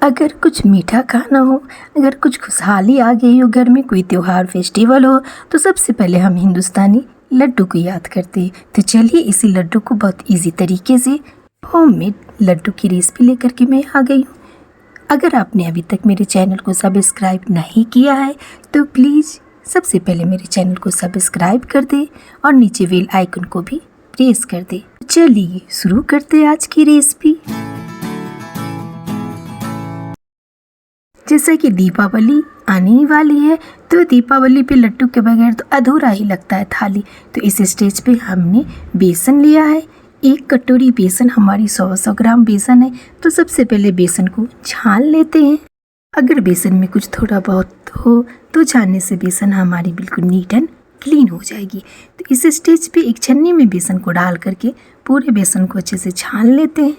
अगर कुछ मीठा खाना हो, अगर कुछ खुशहाली आ गई हो, घर में कोई त्योहार फेस्टिवल हो, तो सबसे पहले हम हिंदुस्तानी लड्डू को याद करते हैं। तो चलिए इसी लड्डू को बहुत इजी तरीके से होममेड लड्डू की रेसिपी लेकर के मैं आ गई हूँ। अगर आपने अभी तक मेरे चैनल को सब्सक्राइब नहीं किया है तो प्लीज़ सबसे पहले मेरे चैनल को सब्सक्राइब कर दें और नीचे बेल आइकन को भी प्रेस कर दें। चलिए शुरू करते हैं आज की रेसिपी। जैसा कि दीपावली आने वाली है तो दीपावली पे लड्डू के बगैर तो अधूरा ही लगता है थाली। तो इस स्टेज पे हमने बेसन लिया है। 1 कटोरी बेसन, हमारी 100 ग्राम बेसन है। तो सबसे पहले बेसन को छान लेते हैं। अगर बेसन में कुछ थोड़ा बहुत हो तो छानने से बेसन हमारी बिल्कुल नीट एंड क्लीन हो जाएगी। तो इस स्टेज पे एक छन्नी में बेसन को डाल करके पूरे बेसन को अच्छे से छान लेते हैं।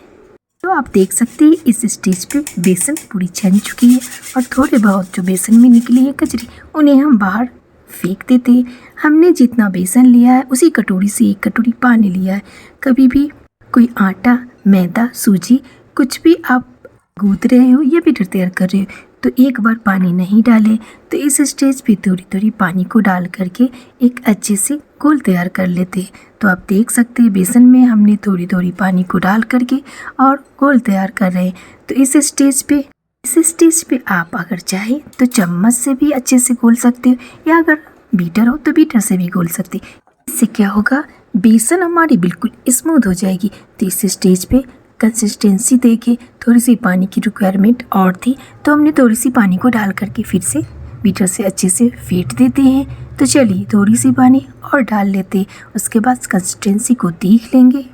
तो आप देख सकते हैं इस स्टेज पे बेसन पूरी छन चुकी है और थोड़े बहुत जो बेसन में निकली है कचरी उन्हें हम बाहर फेंक देते हैं। हमने जितना बेसन लिया है उसी कटोरी से 1 कटोरी पानी लिया है। कभी भी कोई आटा, मैदा, सूजी कुछ भी आप गूंथ रहे हो या बैटर तैयार कर रहे हो तो एक बार पानी नहीं डालें। तो इस स्टेज पे थोड़ी थोड़ी पानी को डाल करके एक अच्छे से घोल तैयार कर लेते हैं। तो आप देख सकते हैं बेसन में हमने थोड़ी थोड़ी पानी को डाल करके और घोल तैयार कर रहे हैं। तो इस स्टेज पे आप अगर चाहें तो चम्मच से भी अच्छे से घोल सकते हो या अगर बीटर हो तो बीटर से भी घोल सकते हैं। इससे क्या होगा, बेसन हमारी बिल्कुल स्मूथ हो जाएगी। तो इस स्टेज पे कंसिस्टेंसी देके थोड़ी सी पानी की रिक्वायरमेंट और थी तो हमने थोड़ी सी पानी को डाल करके फिर से बीटर से अच्छे से फेंट देते हैं। तो चलिए थोड़ी सी पानी और डाल लेते हैं। उसके बाद कंसिस्टेंसी को देख लेंगे।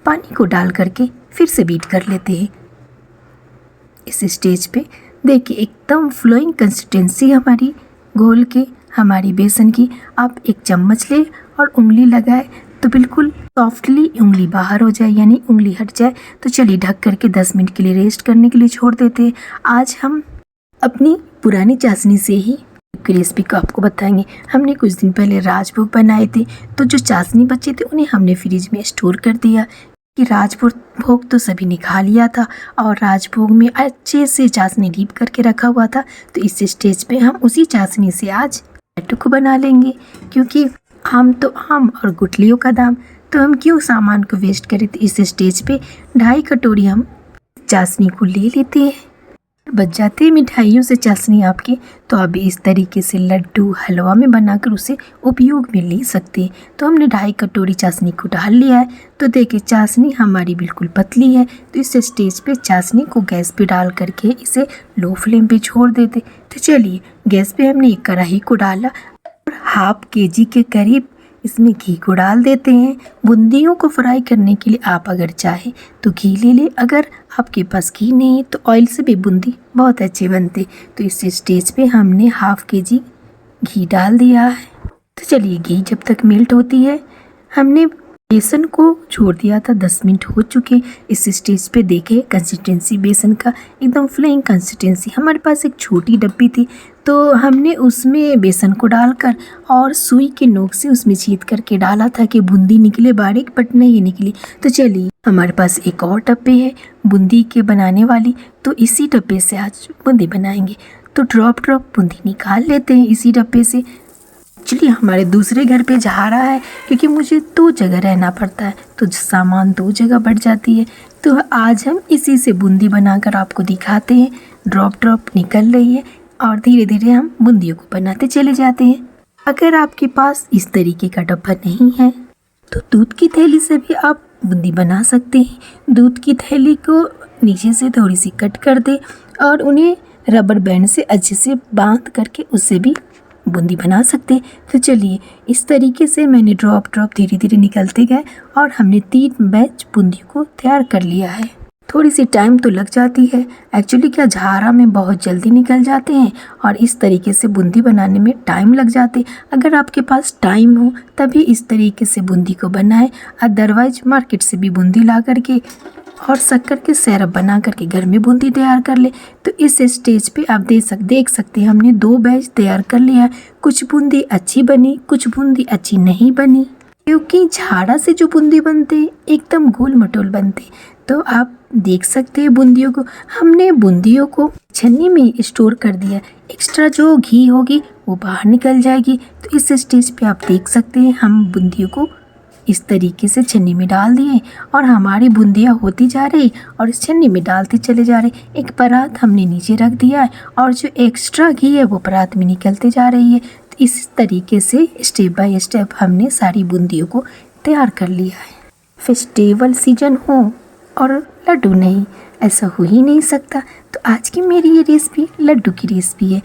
पानी को डाल करके फिर से बीट कर लेते हैं। इस स्टेज पे देखिए एकदम फ्लोइंग कंसिस्टेंसी हमारी घोल के हमारी बेसन की। आप एक चम्मच ले और उंगली लगाए तो बिल्कुल सॉफ्टली उंगली बाहर हो जाए यानी उंगली हट जाए। तो चलिए ढक करके 10 मिनट के लिए रेस्ट करने के लिए छोड़ देते हैं। आज हम अपनी पुरानी चाशनी से ही रेसिपी को आपको बताएंगे। हमने कुछ दिन पहले राजभोग बनाए थे तो जो चाशनी बचे थे उन्हें हमने फ्रिज में स्टोर कर दिया कि राजभोग तो सभी ने खा लिया था और राजभोग में अच्छे से चाशनी डीप करके रखा हुआ था। तो इस स्टेज पे हम उसी चाशनी से आज लड्डू को बना लेंगे, क्योंकि आम तो आम और गुठलियों का दाम, तो हम क्यों सामान को वेस्ट करें। तो इस स्टेज पे 2.5 कटोरी हम चाशनी को ले लेते हैं। बच जाते हैं मिठाइयों से चाशनी आपके, तो आप इस तरीके से लड्डू हलवा में बनाकर उसे उपयोग में ले सकते हैं। तो हमने 2.5 कटोरी चाशनी को डाल लिया है। तो देखिए चाशनी हमारी बिल्कुल पतली है। तो इस स्टेज पे चाशनी को गैस पे डाल करके इसे लो फ्लेम पे छोड़ देते। तो चलिए गैस पे हमने एक कढ़ाई को डाला और 1/2 kg के करीब इसमें घी को डाल देते हैं। बूंदियों को फ्राई करने के लिए आप अगर चाहें तो घी ले लें, अगर आपके पास घी नहीं है तो ऑयल से भी बूंदी बहुत अच्छे बनते। तो इस स्टेज पे हमने 1/2 kg घी डाल दिया है। तो चलिए घी जब तक मेल्ट होती है, हमने बेसन को छोड़ दिया था, 10 मिनट हो चुके। इस स्टेज पे देखे कंसिस्टेंसी बेसन का एकदम फ्लोइंग कंसिस्टेंसी। हमारे पास एक छोटी डब्बी थी तो हमने उसमें बेसन को डालकर और सुई के नोक से उसमें छेद करके डाला था कि बूंदी निकले बारीक, बट नहीं निकली। तो चलिए हमारे पास एक और डब्बे है बूंदी के बनाने वाली, तो इसी डब्बे से आज बूंदी बनाएंगे। तो ड्रॉप बूंदी निकाल लेते हैं इसी डब्बे से। एक्चुअली हमारे दूसरे घर पे जा रहा है क्योंकि मुझे 2 जगह रहना पड़ता है तो सामान 2 जगह बढ़ जाती है। तो आज हम इसी से बूंदी बनाकर आपको दिखाते हैं। ड्रॉप निकल रही है और धीरे धीरे हम बूंदियों को बनाते चले जाते हैं। अगर आपके पास इस तरीके का डब्बा नहीं है तो दूध की थैली से भी आप बूंदी बना सकते हैं। दूध की थैली को नीचे से थोड़ी सी कट कर दे और उन्हें रबर बैंड से अच्छे से बांध करके उससे भी बूंदी बना सकते। तो चलिए इस तरीके से मैंने ड्रॉप धीरे धीरे निकलते गए और हमने 3 बैच बूंदी को तैयार कर लिया है। थोड़ी सी टाइम तो लग जाती है, एक्चुअली क्या झारा में बहुत जल्दी निकल जाते हैं और इस तरीके से बूंदी बनाने में टाइम लग जाते। अगर आपके पास टाइम हो तभी इस तरीके से बूंदी को बनाएं, अदरवाइज मार्केट से भी बूंदी ला करके और शक्कर के सिरप बना करके घर में बूंदी तैयार कर ले। तो इस स्टेज पे आप देख सकते हैं हमने 2 बैच तैयार कर लिया। कुछ बूंदी अच्छी बनी, कुछ बूंदी अच्छी नहीं बनी, क्योंकि झाड़ा से जो बूंदी बनते एकदम गोल मटोल बनते। तो आप देख सकते हैं बूंदियों को, हमने बूंदियों को छन्नी में स्टोर कर दिया। एक्स्ट्रा जो घी होगी वो बाहर निकल जाएगी। तो इस स्टेज पे आप देख सकते हैं हम बूंदियों को इस तरीके से छन्नी में डाल दिए और हमारी बूंदियाँ होती जा रही और इस छन्नी में डालते चले जा रहे। एक परात हमने नीचे रख दिया है और जो एक्स्ट्रा घी है वो परात में निकलते जा रही है। तो इस तरीके से स्टेप बाय स्टेप हमने सारी बूंदियों को तैयार कर लिया है। फेस्टिवल सीजन हो और लड्डू नहीं, ऐसा हो ही नहीं सकता। तो आज की मेरी ये रेसिपी लड्डू की रेसिपी है।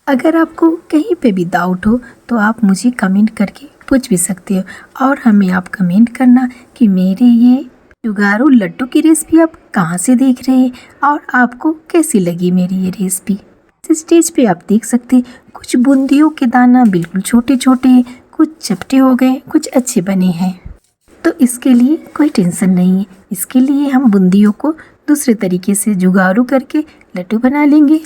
अगर आपको कहीं पे भी डाउट हो तो आप मुझे कमेंट करके पूछ भी सकते हो और हमें आप कमेंट करना कि मेरे ये जुगाड़ू लड्डू की रेसिपी आप कहाँ से देख रहे हैं और आपको कैसी लगी मेरी ये रेसिपी। इस स्टेज पे आप देख सकते हैं कुछ बूंदियों के दाना बिल्कुल छोटे छोटे, कुछ चपटे हो गए, कुछ अच्छे बने हैं। तो इसके लिए कोई टेंशन नहीं है, इसके लिए हम बूंदियों को दूसरे तरीके से जुगाड़ू करके लड्डू बना लेंगे।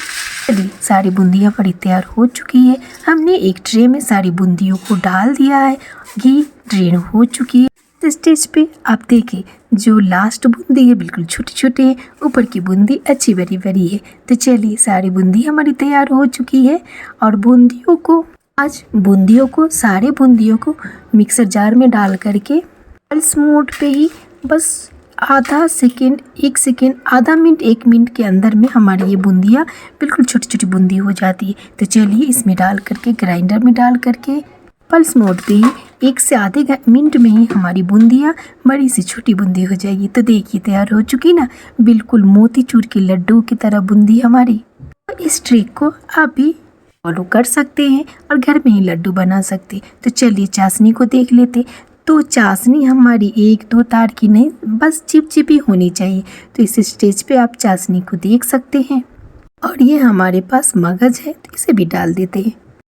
चलिए सारी बूंदियाँ बड़ी तैयार हो चुकी है। हमने एक ट्रे में सारी बूंदियों को डाल दिया है, घी ड्रेन हो चुकी है। इस स्टेज पे आप देखें जो लास्ट बूंदी है बिल्कुल छोटी छोटी है, ऊपर की बूंदी अच्छी बड़ी बड़ी है। तो चलिए सारी बूंदी हमारी तैयार हो चुकी है और बूंदियों को सारे बूंदियों को मिक्सर जार में डाल करके पल्स मोड पे ही बस आधा सेकेंड, 1 सेकेंड, आधा मिनट, 1 मिनट के अंदर में हमारी ये बूंदियाँ बिल्कुल छोटी छोटी बूंदी हो जाती है। तो चलिए इसमें डाल करके ग्राइंडर में डाल करके पल्स मोड पे ही 1 से आधे मिनट में ही हमारी बूंदियाँ बड़ी सी छोटी बूंदी हो जाएगी। तो देखिए तैयार हो चुकी ना, बिल्कुल मोतीचूर के लड्डू की तरह बूंदी हमारी। तो इस ट्रिक को आप भी फॉलो कर सकते हैं और घर में ही लड्डू बना सकते। तो चलिए चाशनी को देख लेते। तो चाशनी हमारी 1-2 तार की नहीं, बस चिपचिपी होनी चाहिए। तो इस स्टेज पे आप चाशनी को देख सकते हैं और ये हमारे पास मगज है तो इसे भी डाल देते हैं।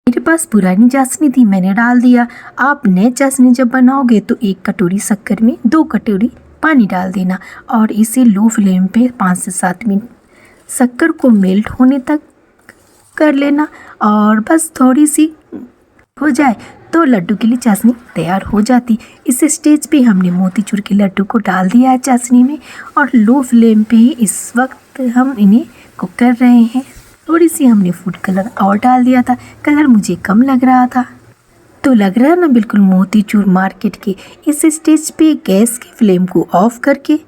मेरे पास पुरानी चाशनी थी, मैंने डाल दिया। आप नए चाशनी जब बनाओगे तो 1 कटोरी शक्कर में 2 कटोरी पानी डाल देना और इसे लो फ्लेम पे 5 से 7 मिनट शक्कर को मेल्ट होने तक कर लेना और बस थोड़ी सी हो जाए तो लड्डू के लिए चाशनी तैयार हो जाती। इस स्टेज पे हमने मोतीचूर के लड्डू को डाल दिया है चाशनी में और लो फ्लेम पे ही इस वक्त हम इन्हें कुक कर रहे हैं। थोड़ी सी हमने फूड कलर और डाल दिया था, कलर मुझे कम लग रहा था। तो लग रहा है ना बिल्कुल मोतीचूर मार्केट के। इस स्टेज पे गैस की फ्लेम को ऑफ करके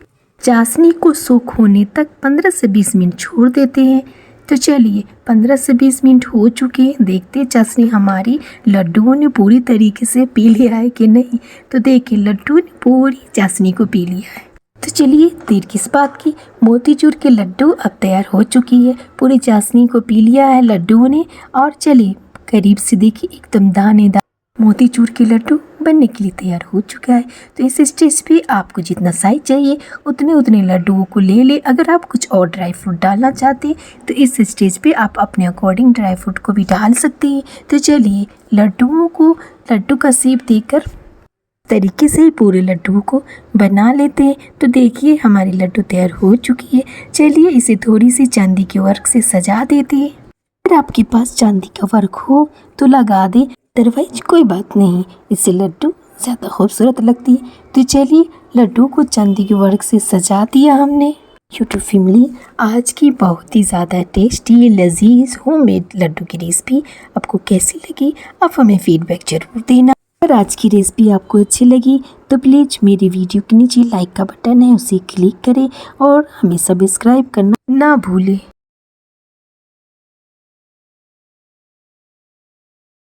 चाशनी को सोख होने तक 15 से 20 मिनट छोड़ देते हैं। तो चलिए 15 से 20 मिनट हो चुके हैं, देखते हैं चाशनी हमारी लड्डुओं ने पूरी तरीके से पी लिया है कि नहीं। तो देखिए लड्डू ने पूरी चाशनी को पी लिया है। तो चलिए देर किस बात की, मोतीचूर के लड्डू अब तैयार हो चुकी है। पूरी चाशनी को पी लिया है लड्डुओं ने और चलिए करीब से देखिए एकदम दानेदार मोतीचूर के लड्डू बनने के लिए तैयार हो चुका है। तो इस स्टेज पे आपको जितना साइज चाहिए उतने लड्डुओं को ले ले। अगर आप कुछ और ड्राई फ्रूट डालना चाहते हैं तो इस स्टेज पे आप अपने अकॉर्डिंग ड्राई फ्रूट को भी डाल सकते हैं। तो चलिए लड्डू का शेप देकर तरीके से ही पूरे लड्डुओं को बना लेते हैं। तो देखिए हमारी लड्डू तैयार हो चुकी है। चलिए इसे थोड़ी सी चांदी के वर्क से सजा देते हैं। अगर आपके पास चांदी का वर्क हो तो लगा दें, अदरवाइज कोई बात नहीं, इससे लड्डू ज़्यादा खूबसूरत लगती है। तो चलिए लड्डू को चांदी के वर्क से सजा दिया हमने। यूट्यूब फैमिली, आज की बहुत ही ज़्यादा टेस्टी लजीज होममेड लड्डू की रेसिपी आपको कैसी लगी, आप हमें फीडबैक जरूर देना। अगर आज की रेसिपी आपको अच्छी लगी तो प्लीज़ मेरी वीडियो के नीचे लाइक का बटन है उसे क्लिक करें और हमें सब्सक्राइब करना ना भूलें।